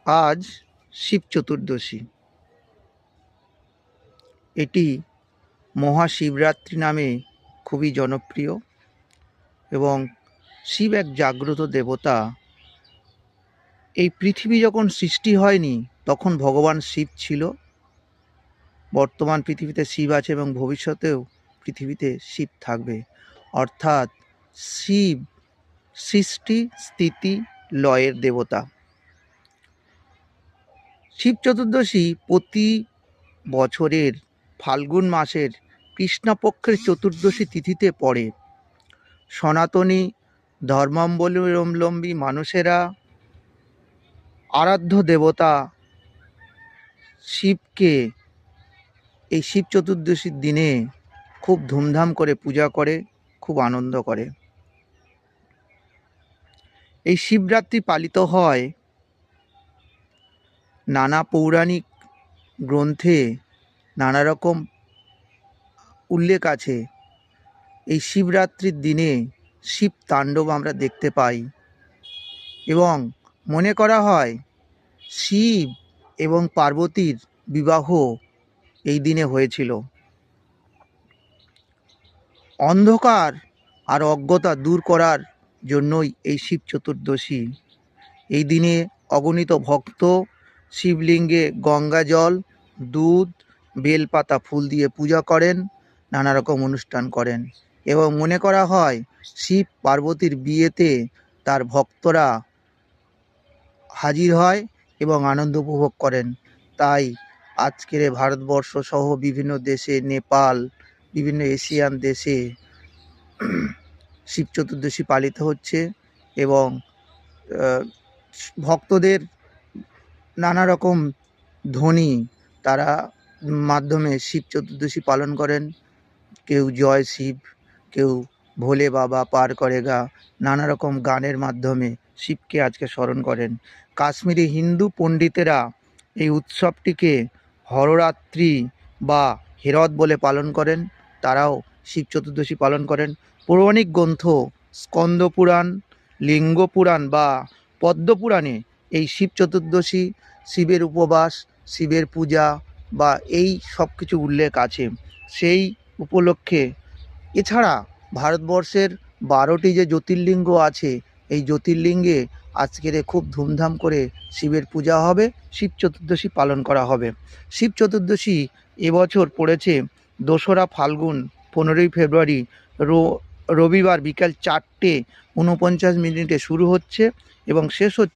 আজ শিব চতুর্দশী। এটি মহাশিবরাত্রি নামে খুবই জনপ্রিয় এবং শিব এক জাগ্রত দেবতা। এই পৃথিবী যখন সৃষ্টি হয়নি তখন ভগবান শিব ছিল। বর্তমান পৃথিবীতে শিব আছে এবং ভবিষ্যতেও পৃথিবীতে শিব থাকবে। অর্থাৎ শিব সৃষ্টি স্থিতি লয়ের দেবতা। শিব চতুর্দশী প্রতি বছরের ফাল্গুন মাসের কৃষ্ণপক্ষের চতুর্দশী তিথিতে পড়ে। সনাতনী ধর্মাবলম্বী মানুষেরা আরাধ্য দেবতা শিবকে এই শিব চতুর্দশীর দিনে খুব ধুমধাম করে পূজা করে, খুব আনন্দ করে। এই শিবরাত্রি পালিত হয় নানা পৌরাণিক গ্রন্থে, নানা রকম উল্লেখ আছে। এই শিবরাত্রির দিনে শিব তাণ্ডব আমরা দেখতে পাই এবং মনে করা হয় শিব এবং পার্বতীর বিবাহ এই দিনে হয়েছিল। অন্ধকার আর অজ্ঞতা দূর করার জন্যই এই শিব চতুর্দশী। এই দিনে অগণিত ভক্ত শিবলিঙ্গে গঙ্গা জল, দুধ, বেলপাতা, ফুল দিয়ে পূজা করেন, নানা রকম অনুষ্ঠান করেন এবং মনে করা হয় শিব পার্বতীর বিয়েতে তার ভক্তরা হাজির হয় এবং আনন্দ উপভোগ করেন। তাই আজকের ভারতবর্ষ সহ বিভিন্ন দেশে, নেপাল, বিভিন্ন এশিয়ান দেশে শিব চতুর্দশী পালিত হচ্ছে এবং ভক্তদের নানা রকম ধ্বনি তারা মাধ্যমে শিব চতুর্দশী পালন করেন। কেউ জয় শিব, কেউ ভোলে বাবা পার করেগা, নানা রকম গানের মাধ্যমে শিবকে আজকে স্মরণ করেন। কাশ্মীরি হিন্দু পণ্ডিতেরা এই উৎসবটিকে হররাত্রি বা হেরত বলে পালন করেন। তারাও শিব চতুর্দশী পালন করেন। পৌরাণিক গ্রন্থ স্কন্দ পুরাণ, লিঙ্গ পুরাণ বা পদ্মপুরাণে এই শিব চতুর্দশী, শিবের উপবাস, শিবের পূজা বা এই সব কিছু উল্লেখ আছে। সেই উপলক্ষে এছাড়া ভারতবর্ষের 12টি যে জ্যোতির্লিঙ্গ আছে, এই জ্যোতির্লিঙ্গে আজকের খুব ধুমধাম করে শিবের পূজা হবে, শিব চতুর্দশী পালন করা হবে। শিব চতুর্দশী এবছর পড়েছে 2রা ফাল্গুন, 15ই ফেব্রুয়ারি, রবিবার বিকাল 4:49 শুরু হচ্ছে এবং শেষ হচ্ছে